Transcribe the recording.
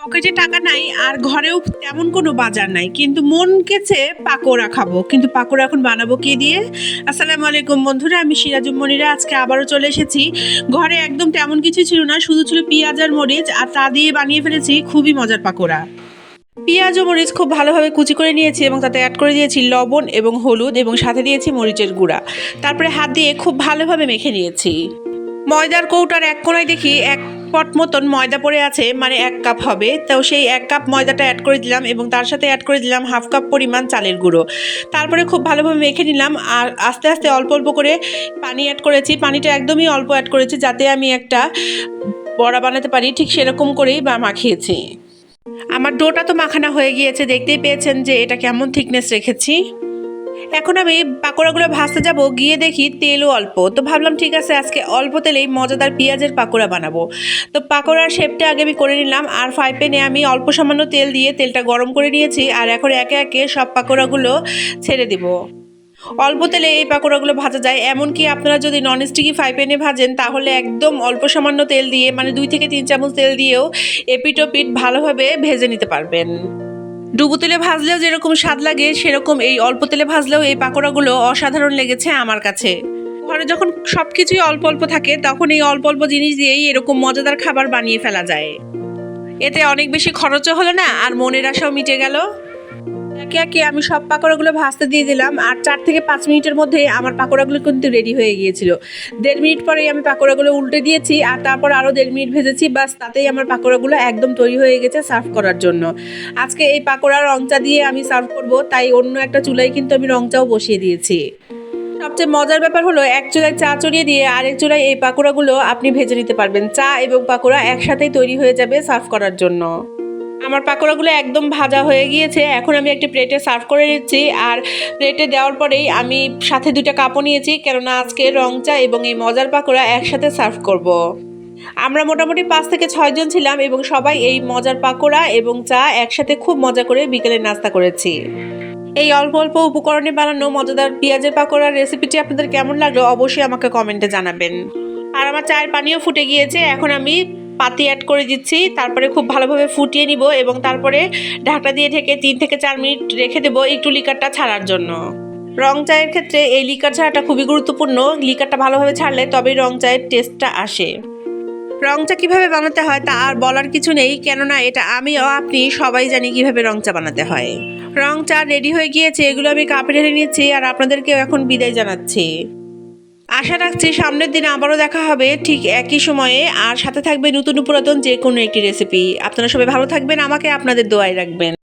পকেটে টাকা নাই আর ঘরেও তেমন কোনো বাজার নাই, কিন্তু মন গেছে পাকোড়া খাবো। কিন্তু পাকোড়া এখন বানাবো কি দিয়ে? আসসালামু আলাইকুম বন্ধুরা, আমি সিরাজুম মনিরা আজকে আবারও চলে এসেছি। ঘরে একদম তেমন কিছু ছিল না, শুধু ছিল পেঁয়াজ আর মরিচ, আর তা দিয়ে বানিয়ে ফেলেছি খুবই মজার পাকোড়া। পেঁয়াজ ও মরিচ খুব ভালোভাবে কুচি করে নিয়েছি এবং তাতে অ্যাড করে দিয়েছি লবণ এবং হলুদ এবং সাথে দিয়েছি মরিচের গুঁড়া। তারপরে হাত দিয়ে খুব ভালোভাবে মেখে নিয়েছি। ময়দার কৌটার এক কোণায় দেখি 1 পট মতন ময়দা পড়ে আছে, মানে 1 কাপ হবে। তো সেই 1 কাপ ময়দাটা অ্যাড করে দিলাম এবং তার সাথে অ্যাড করে দিলাম 1/2 কাপ পরিমাণ চালের গুঁড়ো। তারপরে খুব ভালোভাবে মেখে নিলাম আর আস্তে আস্তে অল্প অল্প করে পানি অ্যাড করেছি। পানিটা একদমই অল্প অ্যাড করেছি যাতে আমি একটা বড়া বানাতে পারি, ঠিক সেরকম করেই মাখিয়েছি। আমার ডোটা তো মাখানো হয়ে গিয়েছে, দেখতেই পেয়েছেন যে এটা কেমন থিকনেস রেখেছি। এখন আমি পাকোড়াগুলো ভাজতে যাব, গিয়ে দেখি তেলও অল্প। তো ভাবলাম ঠিক আছে, আজকে অল্প তেলেই মজাদার পেঁয়াজের পাকোড়া বানাবো। তো পাকোড়ার শেপটা আগে আমি করে নিলাম আর ফ্রাই প্যানে আমি অল্প সামান্য তেল দিয়ে তেলটা গরম করে নিয়েছি। আর এখন একে একে সব পাকোড়াগুলো ছেড়ে দিব। অল্প তেলে এই পাকোড়াগুলো ভাজা যায়, এমনকি আপনারা যদি ননস্টিকি ফ্রাই প্যানে ভাজেন তাহলে একদম অল্প সামান্য তেল দিয়ে, মানে 2 থেকে 3 চামচ তেল দিয়েও এপিট ওপিট ভালোভাবে ভেজে নিতে পারবেন। ডুবো তেলে ভাজলেও যেরকম স্বাদ লাগে, সেরকম এই অল্প তেলে ভাজলেও এই পাকোড়াগুলো অসাধারণ লেগেছে আমার কাছে। ঘরে যখন সব কিছুই অল্প অল্প থাকে তখন এই অল্প অল্প জিনিস দিয়েই এরকম মজাদার খাবার বানিয়ে ফেলা যায়। এতে অনেক বেশি খরচও হলো না আর মনের আশাও মিটে গেল। একে একে আমি সব পাকোড়াগুলো ভাজতে দিয়ে দিলাম আর 4 থেকে 5 মিনিটের মধ্যে আমার পাকোড়াগুলো কিন্তু রেডি হয়ে গিয়েছিল। 1.5 মিনিট পরেই আমি পাকোড়াগুলো উল্টে দিয়েছি আর তারপর আরও 1.5 মিনিট ভেজেছি, বাস তাতেই আমার পাকোড়াগুলো একদম তৈরি হয়ে গেছে সার্ভ করার জন্য। আজকে এই পাকোড়ার রংচা দিয়ে আমি সার্ভ করব, তাই অন্য একটা চুলায় কিন্তু আমি রংচাও বসিয়ে দিয়েছি। সবচেয়ে মজার ব্যাপার হলো, এক চুলায় চা চড়িয়ে দিয়ে আরেক চুলায় এই পাকোড়াগুলো আপনি ভেজে নিতে পারবেন। চা এবং পাকোড়া একসাথেই তৈরি হয়ে যাবে সার্ভ করার জন্য। আমার পাকোড়াগুলো একদম ভাজা হয়ে গিয়েছে, এখন আমি একটি প্লেটে সার্ভ করে নিচ্ছি। আর প্লেটে দেওয়ার পরেই আমি সাথে 2টা কাপও নিয়েছি, কেননা আজকে রং চা এবং এই মজার পাকোড়া একসাথে সার্ভ করব। আমরা মোটামুটি 5 থেকে 6 জন ছিলাম এবং সবাই এই মজার পাকোড়া এবং চা একসাথে খুব মজা করে বিকেলে নাস্তা করেছি। এই অল্প অল্প উপকরণে বানানো মজাদার পেঁয়াজের পাকোড়ার রেসিপিটি আপনাদের কেমন লাগলো অবশ্যই আমাকে কমেন্টে জানাবেন। আর আমার চায়ের পানিও ফুটে গিয়েছে, এখন আমি পাতি অ্যাড করে দিচ্ছি। তারপরে খুব ভালোভাবে ফুটিয়ে নিব এবং তারপরে ঢাকনা দিয়ে ঢেকে 3 থেকে 4 মিনিট রেখে দেবো একটু লিকারটা ছাড়ার জন্য। রং চায়ের ক্ষেত্রে এই লিকার ছাড়াটা খুবই গুরুত্বপূর্ণ। লিকারটা ভালোভাবে ছাড়লে তবেই রং চায়ের টেস্টটা আসে। রং চা কীভাবে বানাতে হয় তা আর বলার কিছু নেই, কেননা এটা আমি ও আপনি সবাই জানি কীভাবে রং চা বানাতে হয়। রং চা রেডি হয়ে গিয়েছে, এগুলো আমি কাপে ঢেলে নিচ্ছি আর আপনাদেরকেও এখন বিদায় জানাচ্ছি। আশা রাখছি সামনের দিন আবারও দেখা হবে ঠিক একই সময়ে, আর সাথে থাকবে নতুন পুরাতন যে কোনো একটি রেসিপি। আপনারা সবাই ভালো থাকবেন, আমাকে আপনাদের দোয়ায় রাখবেন।